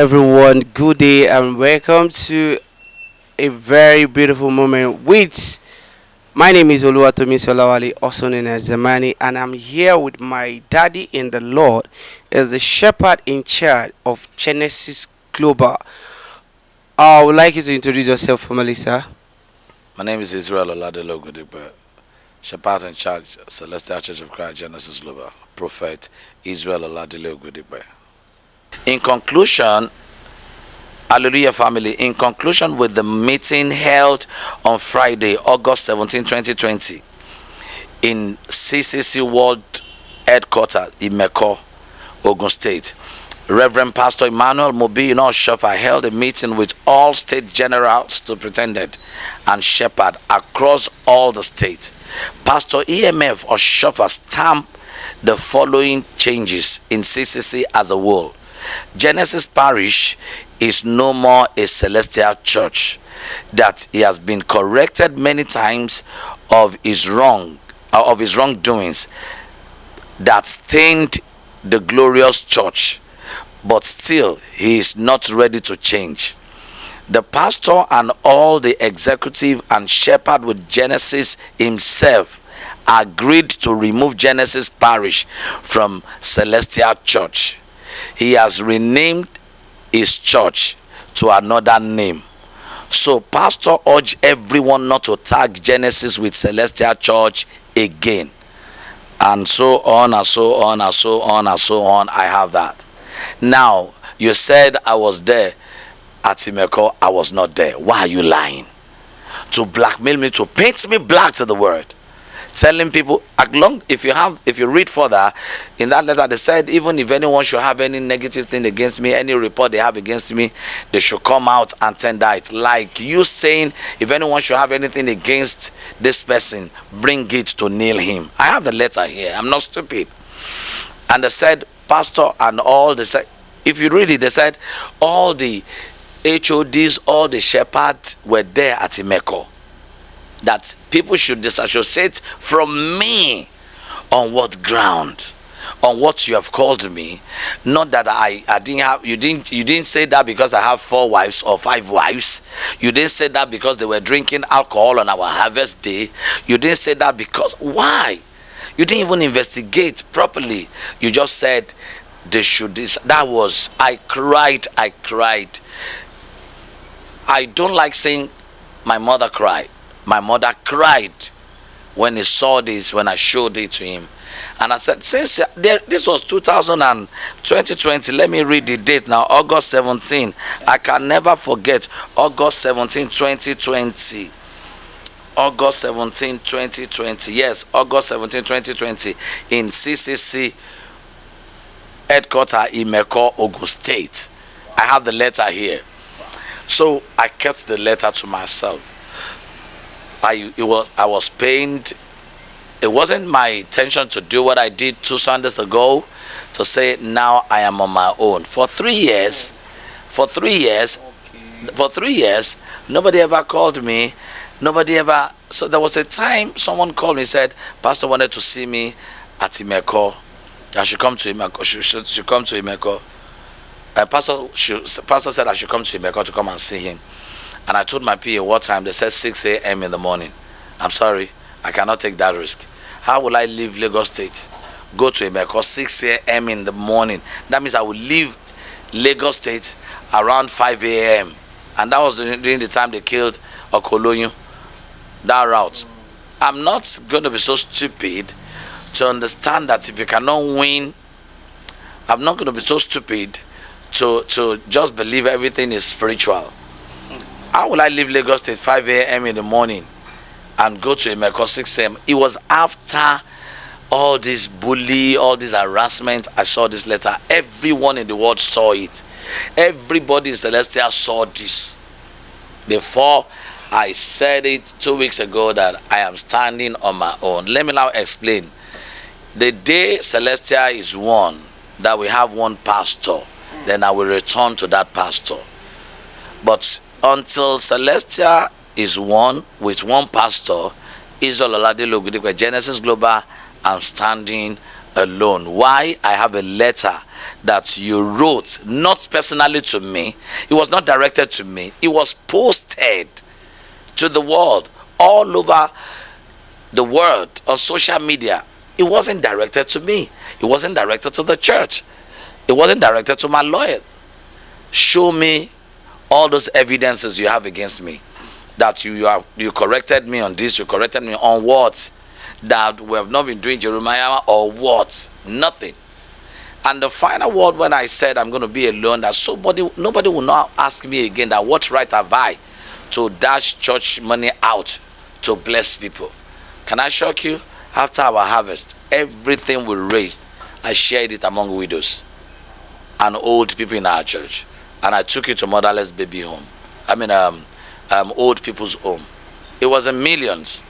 everyone. Good day and welcome to a very beautiful moment. Which my name is Oluwatomi Solawale, also known as Zamani, and I'm here with my daddy in the Lord, as the shepherd in charge of Genesis Global. I would like you to introduce yourself formally, sir. My name is Israel Oladele Ogundipe, Shepherd in Charge, Celestial Church of Christ, Genesis Global, Prophet Israel Oladele Ogundipe. In conclusion, Hallelujah family, in conclusion with the meeting held on Friday, August 17, 2020, in CCC World Headquarters, Imeko, Ogun State, Reverend Pastor Emmanuel Mobino Shofa held a meeting with all state general superintendent and shepherd across all the states. Pastor EMF Oshofa stamped the following changes in CCC as a whole. Genesis Parish is no more a celestial church, that he has been corrected many times of his wrongdoings that stained the glorious church, but still he is not ready to change. The pastor and all the executive and shepherd with Genesis himself agreed to remove Genesis Parish from Celestial Church. He has renamed his church to another name. So pastor urged everyone not to tag Genesis with Celestial Church again. And so on and so on and so on and so on. I have that. Now, you said I was there at Imeko. I was not there. Why are you lying? To blackmail me, to paint me black to the word. Telling people, if you read further in that letter, they said even if anyone should have any negative thing against me, any report they have against me, they should come out and tender it. Like you saying, if anyone should have anything against this person, bring it to nail him. I have the letter here. I'm not stupid. And they said, pastor and all, they said, if you read it, they said all the HODs, all the shepherds were there at Imeko, that people should disassociate from me. On what ground? On what you have called me? Not that I didn't have, you didn't say that because I have 4 wives or 5 wives. You didn't say that because they were drinking alcohol on our harvest day. You didn't say that because, why? You didn't even investigate properly. You just said they should that was, I cried. I don't like saying my mother cried. My mother cried when he saw this, when I showed it to him. And I said, since this was 2020, let me read the date now, August 17. I can never forget, August 17, 2020. August 17, 2020. Yes, August 17, 2020, in CCC headquarters in Imeko, Ogun State. I have the letter here. So I kept the letter to myself. I was pained. It wasn't my intention to do what I did 2 Sundays ago, to say now I am on my own. For 3 years, nobody ever called me. Nobody ever. So there was a time someone called me, said, Pastor wanted to see me at Imeko. I should come to Imeko. Should come to Imeko. Pastor said I should come to Imeko to come and see him. And I told my PA what time. They said 6 a.m. in the morning. I'm sorry, I cannot take that risk. How will I leave Lagos State, go to Imeko 6 a.m. in the morning? That means I will leave Lagos State around 5 a.m. And that was during the time they killed Okoloyun. That route. I'm not going to be so stupid to understand that if you cannot win, I'm not going to be so stupid to just believe everything is spiritual. How will I leave Lagos State 5 a.m. in the morning and go to Imeko 6 a.m.? It was after all this bully, all this harassment, I saw this letter. Everyone in the world saw it. Everybody in Celestia saw this. Before I said it 2 weeks ago that I am standing on my own. Let me now explain. The day Celestia is one, that we have one pastor, then I will return to that pastor. But until Celestia is one with one pastor, Oladele Ogundipe Genesis Global, I'm standing alone. Why? I have a letter that you wrote, not personally to me. It was not directed to me. It was posted to the world, all over the world, on social media. It wasn't directed to me. It wasn't directed to the church. It wasn't directed to my lawyer. Show me all those evidences you have against me, that you corrected me on this, you corrected me on what, that we have not been doing Jeremiah or what, nothing. And the final word, when I said I'm going to be alone, that nobody will not ask me again that what right have I to dash church money out to bless people. Can I shock you? After our harvest, everything we raised, I shared it among widows and old people in our church, and I took it to motherless baby home. I mean, old people's home. It was in millions,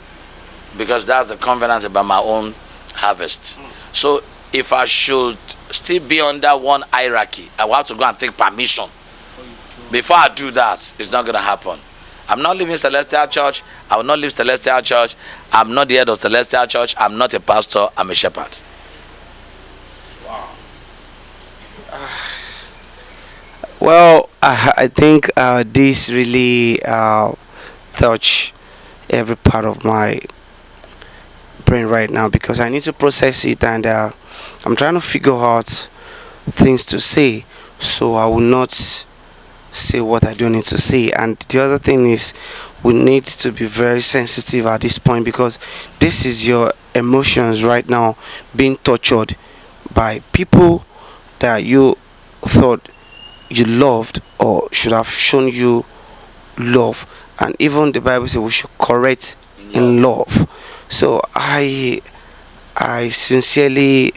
because that's the covenant about my own harvest. So if I should still be under one hierarchy, I will have to go and take permission. Before I do that, it's not going to happen. I'm not leaving Celestial Church. I will not leave Celestial Church. I'm not the head of Celestial Church. I'm not a pastor. I'm a shepherd. Wow. Well, I think this really touch every part of my brain right now, because I need to process it, and I'm trying to figure out things to say, so I will not say what I don't need to say. And the other thing is, we need to be very sensitive at this point, because this is your emotions right now being tortured by people that you thought you loved or should have shown you love. And even the Bible says we should correct in love. So I sincerely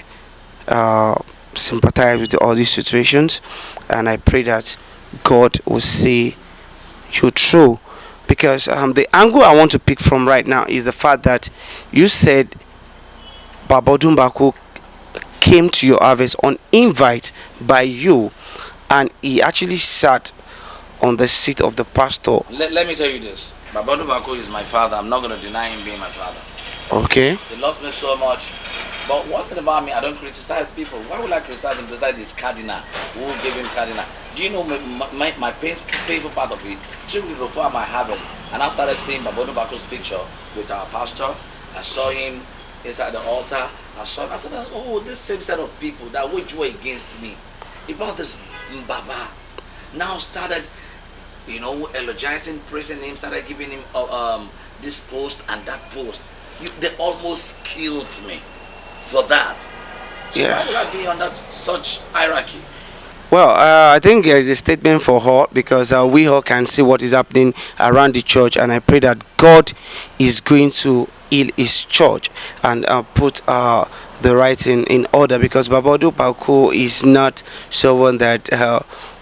sympathize with all these situations, and I pray that God will see you through. Because the angle I want to pick from right now is the fact that you said Babodun Baku came to your harvest on invite by you, and he actually sat on the seat of the pastor. Let me tell you this. Babodun Baku is my father. I'm not going to deny him being my father. Okay. He loves me so much. But one thing about me, I don't criticize people. Why would I criticize him? Decide this cardinal. Who gave him cardinal? Do you know my painful part of it? 2 weeks before my harvest, and I started seeing Babodun Baku's picture with our pastor. I saw him inside the altar. I said, oh, this same set of people that waged war against me. He brought this Baba. Now started, eulogizing, praising him, started giving him this post and that post. They almost killed me for that. So Yeah. why would I be under such hierarchy? Well, I think there is a statement for all, because we all can see what is happening around the church, and I pray that God is going to heal His church and put the right in order, because Babodun Baku is not someone that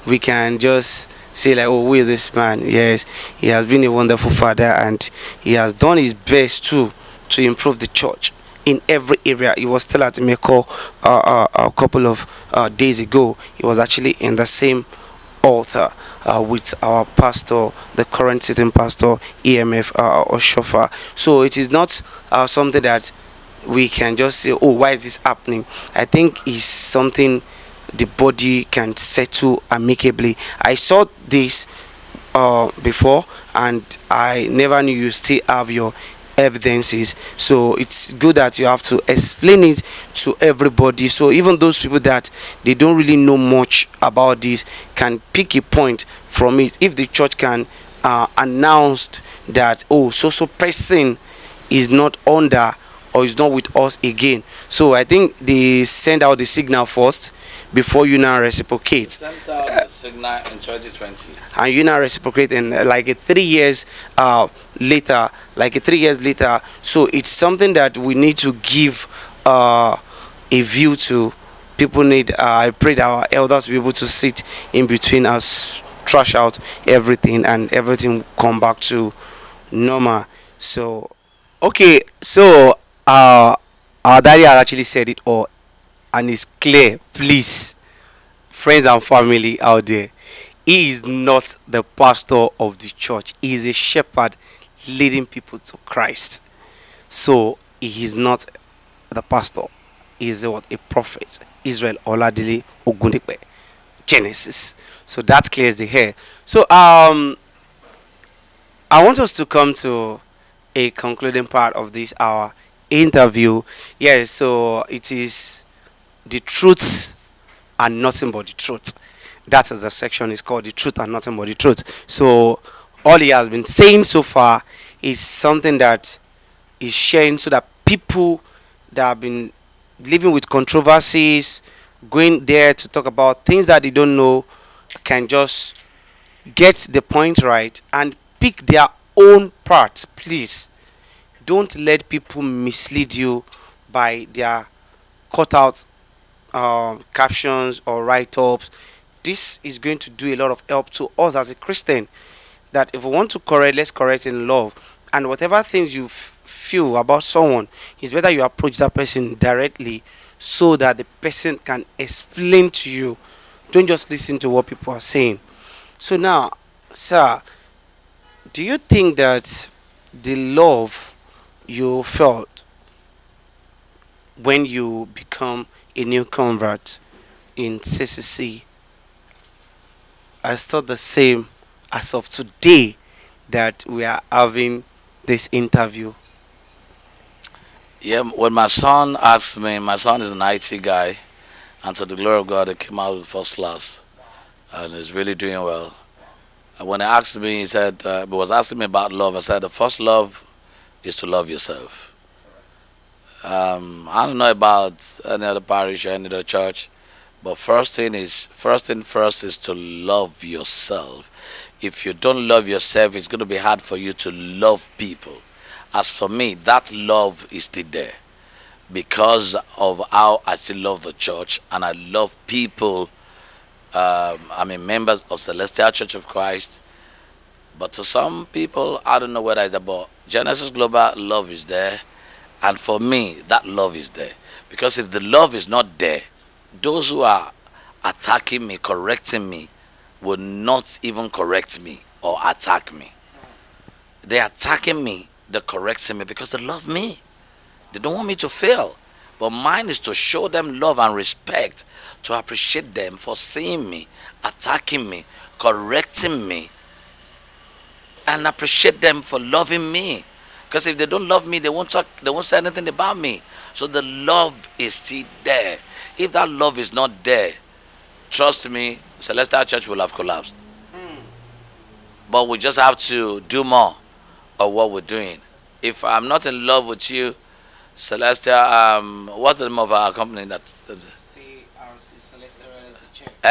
we can just say like, oh, who is this man? Yes, he has been a wonderful father, and he has done his best too to improve the church in every area. He was still at Meko a couple of days ago. He was actually in the same altar with our pastor, the current sitting pastor, EMF Oshofa. So it is not something that we can just say, oh, why is this happening? I think it's something the body can settle amicably. I saw this before, and I never knew you still have your evidences. So it's good that you have to explain it to everybody, so even those people that they don't really know much about this can pick a point from it. If the church can announce that, oh, so person is not under or is not with us again, so I think they send out the signal first before you now reciprocate. Sent out the signal in 2020. And you now reciprocate in like a 3 years later, so it's something that we need to give a view to. People need, I pray that our elders will be able to sit in between us, trash out everything, and everything come back to normal. So okay, so our daddy has actually said it all, and it's clear. Please, friends and family out there, he is not the pastor of the church. He is a shepherd leading people to Christ. So he is not the pastor. is what a prophet, Israel Oladele Ogundipe Genesis. So that clears the hair. So I want us to come to a concluding part of this our interview. Yes, so it is the truth and nothing but the truth. That is the section is called the truth and nothing but the truth. So all he has been saying so far is something that is sharing so that people that have been living with controversies, going there to talk about things that they don't know, can just get the point right and pick their own part. Please don't let people mislead you by their cut out captions or write ups. This is going to do a lot of help to us as a Christian. That if we want to correct, let's correct in love. And whatever things you feel about someone, it's better you approach that person directly so that the person can explain to you. Don't just listen to what people are saying. So now, sir, do you think that the love you felt when you become a new convert in CCC are still the same as of today that we are having this interview? Yeah, when my son asked me, my son is an IT guy, and to the glory of God, he came out with first class and is really doing well. And when he asked me, he said, he was asking me about love. I said, the first love is to love yourself. I don't know about any other parish or any other church, but first thing first is to love yourself. If you don't love yourself, it's going to be hard for you to love people. As for me, that love is still there because of how I still love the church and I love people. I mean, members of Celestial Church of Christ. But to some people, I don't know whether it's about Genesis Global, love is there. And for me, that love is there. Because if the love is not there, those who are attacking me, correcting me, will not even correct me or attack me. They're attacking me, they're correcting me because they love me. They don't want me to fail. But mine is to show them love and respect, to appreciate them for seeing me, attacking me, correcting me, and appreciate them for loving me. Because if they don't love me, they won't talk, they won't say anything about me. So the love is still there. If that love is not there, trust me, Celestial Church will have collapsed. But we just have to do more of what we're doing. If I'm not in love with you, Celestial, what's the name of our company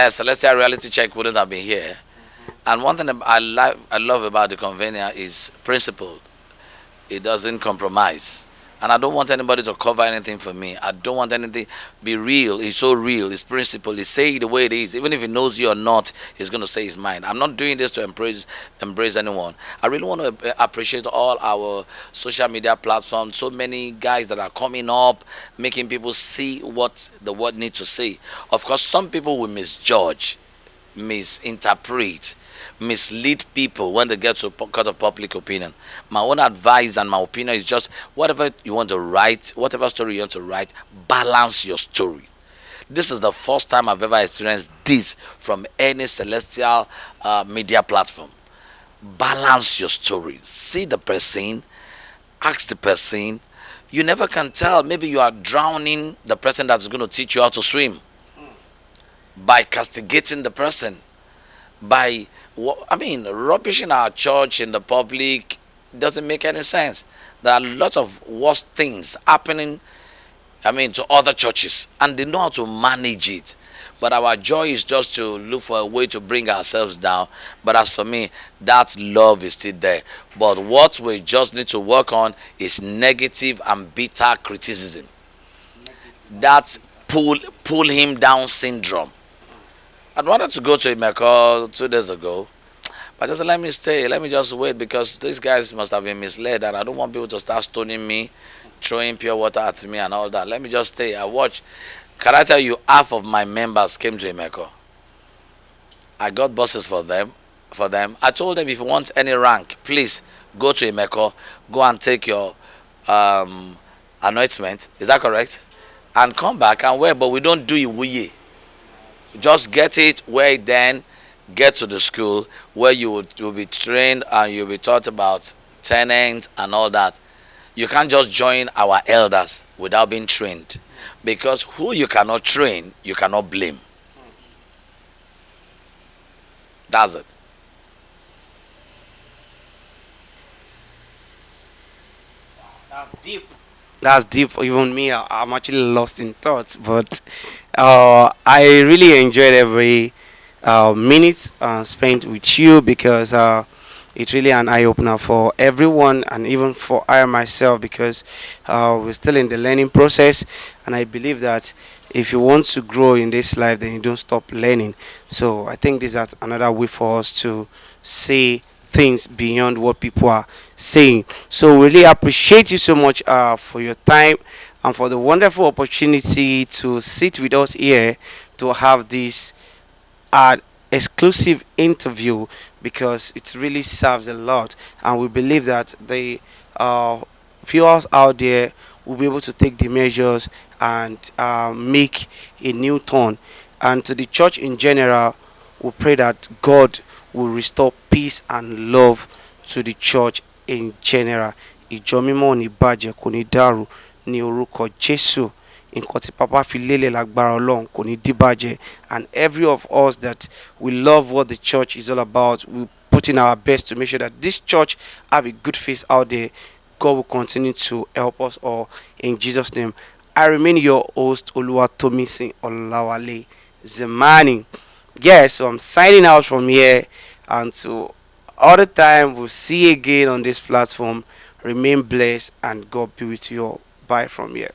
Celestial Reality Check wouldn't have been here. And one thing I love about the convener is principle. It doesn't compromise. And I don't want anybody to cover anything for me. I don't want anything be real. It's so real. It's principle. It's say it the way it is. Even if he knows you or not, he's going to say his mind. I'm not doing this to embrace anyone. I really want to appreciate all our social media platforms. So many guys that are coming up, making people see what the word needs to say. Of course, some people will misjudge, misinterpret, mislead people when they get to court of public opinion. My own advice and my opinion is just whatever you want to write, whatever story you want to write, balance your story. This is the first time I've ever experienced this from any celestial media platform. Balance your story. See the person, ask the person. You never can tell. Maybe you are drowning the person that's going to teach you how to swim by castigating the person, by rubbishing our church in the public doesn't make any sense. There are lots of worse things happening, to other churches, and they know how to manage it. But our joy is just to look for a way to bring ourselves down. But as for me, that love is still there. But what we just need to work on is negative and bitter criticism. That's pull him down syndrome. I wanted to go to Imeko 2 days ago, but I just said, let me stay, let me just wait because these guys must have been misled and I don't want people to start stoning me, throwing pure water at me and all that. Let me just stay. I watch. Can I tell you, half of my members came to Imeko. I got buses for them. I told them if you want any rank, please go to Imeko, go and take your anointment. Is that correct? and come back and wear, but we don't do it. Just get it where then get to the school where you'll be trained and you'll be taught about tenants and all that. You can't just join our elders without being trained, because who you cannot train you cannot blame. That's it. That's deep. That's deep. Even me, I'm actually lost in thoughts. But I really enjoyed every minute spent with you, because it's really an eye opener for everyone, and even for I myself, because we're still in the learning process, and I believe that if you want to grow in this life, then you don't stop learning. So I think this is another way for us to say things beyond what people are saying. So really appreciate you so much for your time and for the wonderful opportunity to sit with us here to have this uh, exclusive interview, because it really serves a lot, and we believe that the uh, viewers out there will be able to take the measures and make a new turn. And to the church in general, we pray that God will restore peace and love to the church in general. Ìjọ mímọ́ ò ní bàjẹ́, kò ní dàrú ní orúkọ Jésù. Nǹkan tí Papa fi lélẹ̀ lágbára Ọlọ́run kò ní dìbàjẹ́. And every of us that we love what the church is all about, we put in our best to make sure that this church have a good face out there. God will continue to help us all in Jesus' name. I remain your host, Oluwatomisin Olawale Zemani. Yeah, so I'm signing out from here. And so all the time, we'll see you again on this platform. Remain blessed and God be with you all. Bye from here.